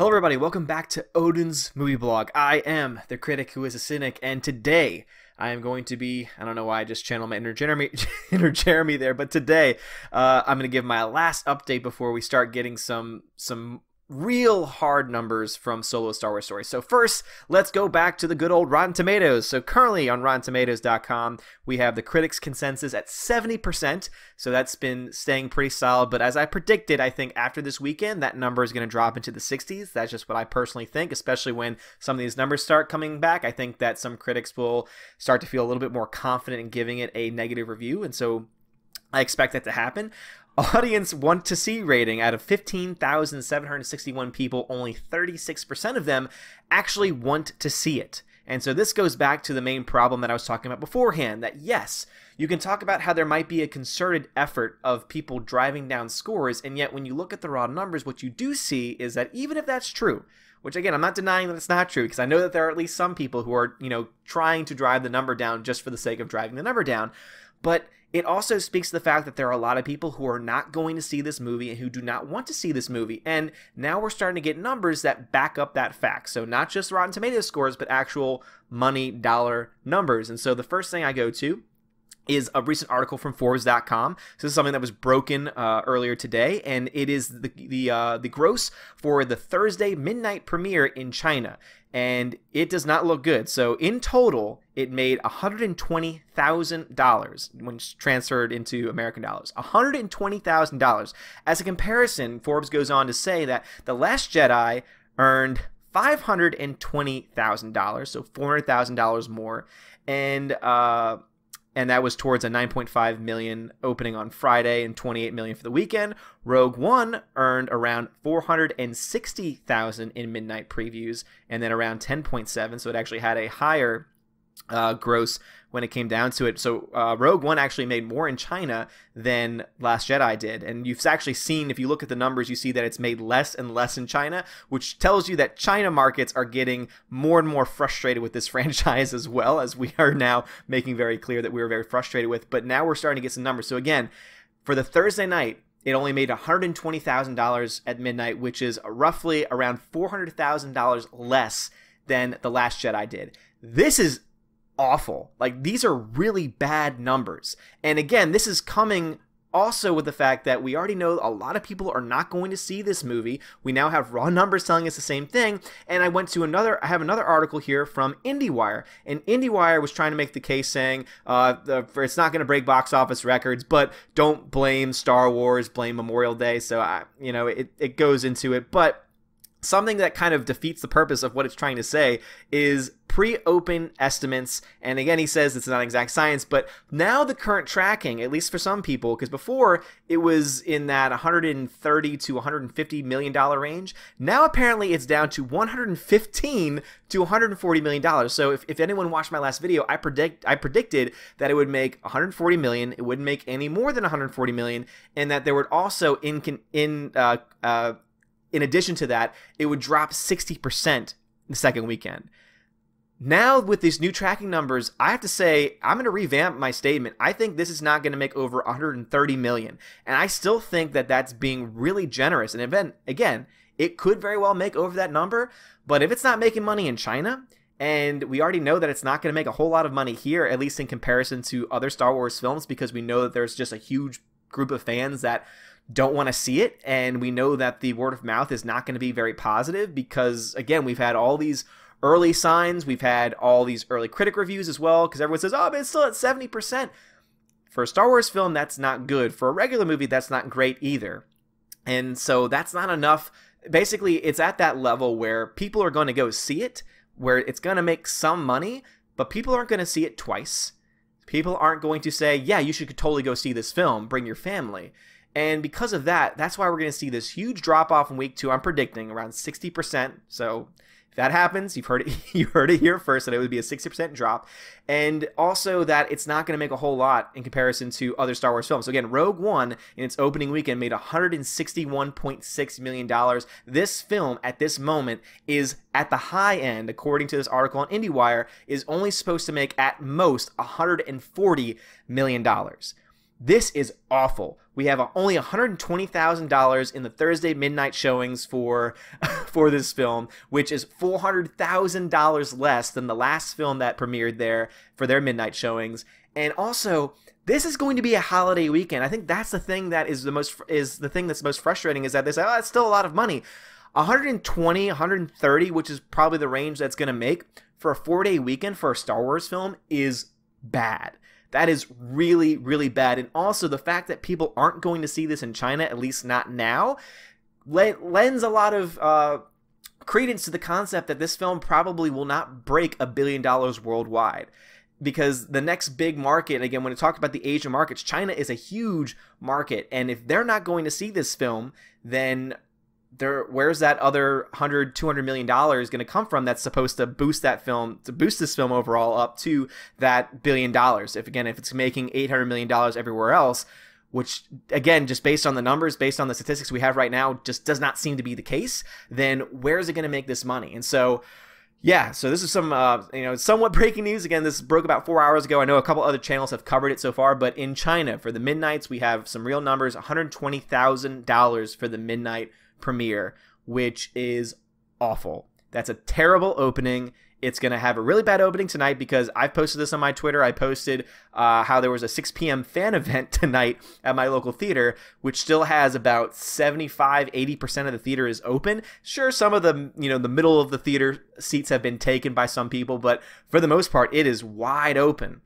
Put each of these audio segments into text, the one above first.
Hello everybody, welcome back to Odin's Movie Blog. I am the critic who is a cynic, and today I am going to be, I don't know why I just channeled my inner Jeremy there, but today I'm going to give my last update before we start getting some real hard numbers from Solo Star Wars Story. So first, let's go back to the good old Rotten Tomatoes. So currently on RottenTomatoes.com, we have the critics' consensus at 70%, so that's been staying pretty solid. But as I predicted, I think after this weekend, that number is going to drop into the 60s. That's just what I personally think, especially when some of these numbers start coming back. I think that some critics will start to feel a little bit more confident in giving it a negative review, and so I expect that to happen. Audience want to see rating: out of 15,761 people, only 36% of them actually want to see it. And so this goes back to the main problem that I was talking about beforehand, that yes, you can talk about how there might be a concerted effort of people driving down scores, and yet when you look at the raw numbers, what you do see is that even if that's true, which again, I'm not denying that it's not true, because I know that there are at least some people who are, trying to drive the number down just for the sake of driving the number down, but it also speaks to the fact that there are a lot of people who are not going to see this movie and who do not want to see this movie. And now we're starting to get numbers that back up that fact. So not just Rotten Tomatoes scores, but actual money dollar numbers. And so the first thing I go to is a recent article from Forbes.com. So this is something that was broken earlier today, and it is the gross for the Thursday midnight premiere in China, and it does not look good. So in total, it made $120,000 when transferred into American dollars. $120,000. As a comparison, Forbes goes on to say that The Last Jedi earned $520,000, so $400,000 more, and that was towards a 9.5 million opening on Friday and 28 million for the weekend. Rogue One earned around 460,000 in midnight previews, and then around 10.7, so it actually had a higher gross when it came down to it. So Rogue One actually made more in China than Last Jedi did, and you've actually seen, if you look at the numbers, you see that it's made less and less in China, which tells you that China markets are getting more and more frustrated with this franchise, as well, as we are now making very clear that we were very frustrated with. But now we're starting to get some numbers. So again, for the Thursday night, it only made $120,000 at midnight, which is roughly around $400,000 less than The Last Jedi did. This is awful. Like, these are really bad numbers. And again, this is coming also with the fact that we already know a lot of people are not going to see this movie. We now have raw numbers telling us the same thing. And I have another article here from IndieWire, and IndieWire was trying to make the case saying it's not going to break box office records, but don't blame Star Wars, blame Memorial Day. So it goes into it, but something that kind of defeats the purpose of what it's trying to say is pre-open estimates. And again, he says it's not exact science, but now the current tracking, at least for some people, because before it was in that $130 to $150 million range, now apparently it's down to $115 to $140 million. So if anyone watched my last video, I predicted that it would make $140 million, it wouldn't make any more than $140 million, and that there would also in addition to that, it would drop 60% the second weekend. Now, with these new tracking numbers, I have to say, I'm going to revamp my statement. I think this is not going to make over $130 million. And I still think that that's being really generous. And again, it could very well make over that number. But if it's not making money in China, and we already know that it's not going to make a whole lot of money here, at least in comparison to other Star Wars films, because we know that there's just a huge group of fans that don't want to see it, and we know that the word of mouth is not going to be very positive because, again, we've had all these early signs, we've had all these early critic reviews as well, because everyone says, oh, but it's still at 70%. For a Star Wars film, that's not good. For a regular movie, that's not great either. And so that's not enough. Basically, it's at that level where people are going to go see it, where it's going to make some money, but people aren't going to see it twice. People aren't going to say, yeah, you should totally go see this film, bring your family. And because of that, that's why we're going to see this huge drop-off in week 2. I'm predicting around 60%. So if that happens, you heard it here first, that it would be a 60% drop. And also that it's not going to make a whole lot in comparison to other Star Wars films. So again, Rogue One in its opening weekend made $161.6 million. This film at this moment is at the high end, according to this article on IndieWire, is only supposed to make at most $140 million. This is awful. We have only $120,000 in the Thursday midnight showings for for this film, which is $400,000 less than the last film that premiered there for their midnight showings. And also, this is going to be a holiday weekend. I think that's the thing that is the thing that's most frustrating, is that they say, oh, it's still a lot of money. 120, 130, which is probably the range that's going to make for a 4-day weekend for a Star Wars film, is bad. That is really, really bad. And also the fact that people aren't going to see this in China, at least not now, lends a lot of credence to the concept that this film probably will not break $1 billion worldwide. Because the next big market, again, when we talk about the Asian markets, China is a huge market. And if they're not going to see this film, then where's that other $100-200 million going to come from that's supposed to boost that film, to boost this film overall up to that $1 billion? If it's making $800 million everywhere else, which, again, just based on the numbers, based on the statistics we have right now, just does not seem to be the case, then where is it going to make this money? And so, yeah, so this is some, somewhat breaking news. Again, this broke about 4 hours ago. I know a couple other channels have covered it so far, but in China, for the midnights, we have some real numbers, $120,000 for the midnight premiere, which is awful. That's a terrible opening. It's going to have a really bad opening tonight because I've posted this on my Twitter. I posted how there was a 6 p.m. fan event tonight at my local theater, which still has about 75-80% of the theater is open. Sure, some of the, the middle of the theater seats have been taken by some people, but for the most part, it is wide open.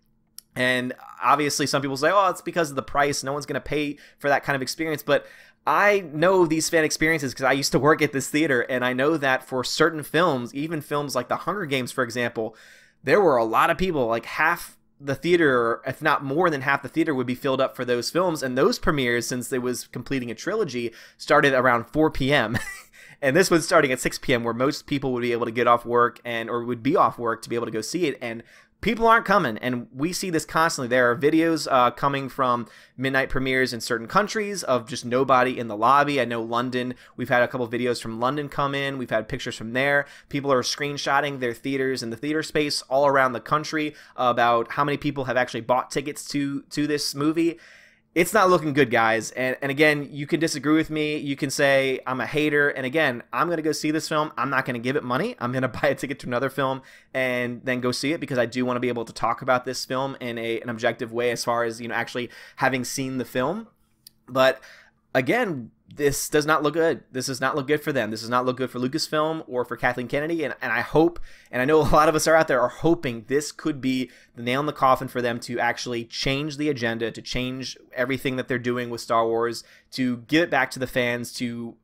And obviously some people say, oh, it's because of the price. No one's going to pay for that kind of experience. But I know these fan experiences because I used to work at this theater, and I know that for certain films, even films like The Hunger Games, for example, there were a lot of people, like half the theater, if not more than half the theater, would be filled up for those films. And those premieres, since they was completing a trilogy, started around 4 p.m. And this was starting at 6 p.m. where most people would be able to get off work or would be off work to be able to go see it. And people aren't coming, and we see this constantly. There are videos coming from midnight premieres in certain countries of just nobody in the lobby. I know London, we've had a couple videos from London come in. We've had pictures from there. People are screenshotting their theaters and the theater space all around the country about how many people have actually bought tickets to this movie. It's not looking good, guys. And again, you can disagree with me. You can say I'm a hater. And again, I'm going to go see this film. I'm not going to give it money. I'm going to buy a ticket to another film and then go see it because I do want to be able to talk about this film in an objective way as far as, actually having seen the film. But again, this does not look good. This does not look good for them. This does not look good for Lucasfilm or for Kathleen Kennedy. And I hope, and I know a lot of us are out there are hoping this could be the nail in the coffin for them to actually change the agenda, to change everything that they're doing with Star Wars, to give it back to the fans, to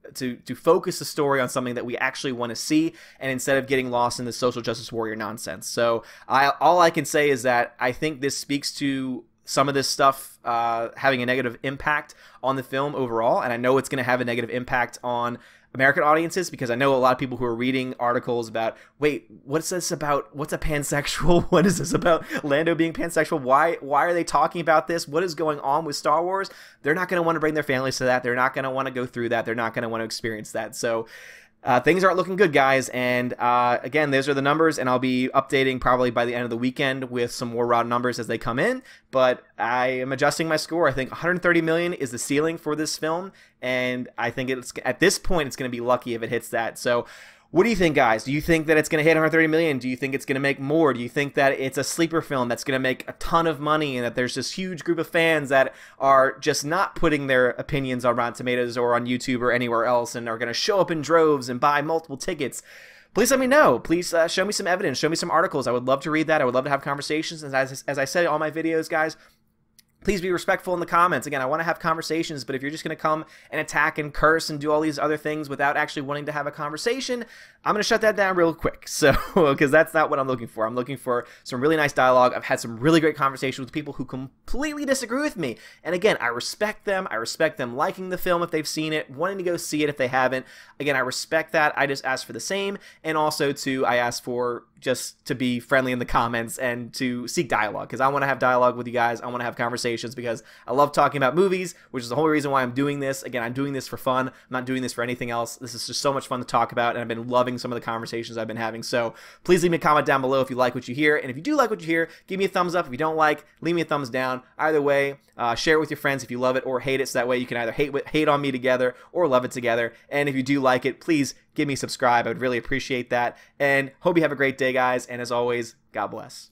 focus the story on something that we actually want to see, and instead of getting lost in the social justice warrior nonsense. So all I can say is that I think this speaks to some of this stuff having a negative impact on the film overall, and I know it's going to have a negative impact on American audiences because I know a lot of people who are reading articles about, wait, what's this about? What's a pansexual? What is this about Lando being pansexual? Why are they talking about this? What is going on with Star Wars? They're not going to want to bring their families to that. They're not going to want to go through that. They're not going to want to experience that. So things aren't looking good, guys, and again, those are the numbers, and I'll be updating probably by the end of the weekend with some more raw numbers as they come in, but I am adjusting my score. I think $130 million is the ceiling for this film, and I think at this point it's going to be lucky if it hits that. So what do you think, guys? Do you think that it's going to hit $130 million? Do you think it's going to make more? Do you think that it's a sleeper film that's going to make a ton of money and that there's this huge group of fans that are just not putting their opinions on Rotten Tomatoes or on YouTube or anywhere else and are going to show up in droves and buy multiple tickets? Please let me know. Please show me some evidence. Show me some articles. I would love to read that. I would love to have conversations. As I said in all my videos, guys, please be respectful in the comments. Again, I want to have conversations, but if you're just going to come and attack and curse and do all these other things without actually wanting to have a conversation, I'm going to shut that down real quick. So, because that's not what I'm looking for. I'm looking for some really nice dialogue. I've had some really great conversations with people who completely disagree with me. And again, I respect them. I respect them liking the film if they've seen it, wanting to go see it if they haven't. Again, I respect that. I just ask for the same. And also, too, I ask for just to be friendly in the comments and to seek dialogue, because I want to have dialogue with you guys. I want to have conversations because I love talking about movies, which is the whole reason why I'm doing this. Again, I'm doing this for fun. I'm not doing this for anything else. This is just so much fun to talk about, and I've been loving some of the conversations I've been having. So please leave me a comment down below if you like what you hear, and if you do like what you hear, give me a thumbs up. If you don't like, leave me a thumbs down. Either way, share it with your friends if you love it or hate it, so that way you can either hate on me together or love it together. And if you do like it, please give me a subscribe. I would really appreciate that. And hope you have a great day, guys. And as always, God bless.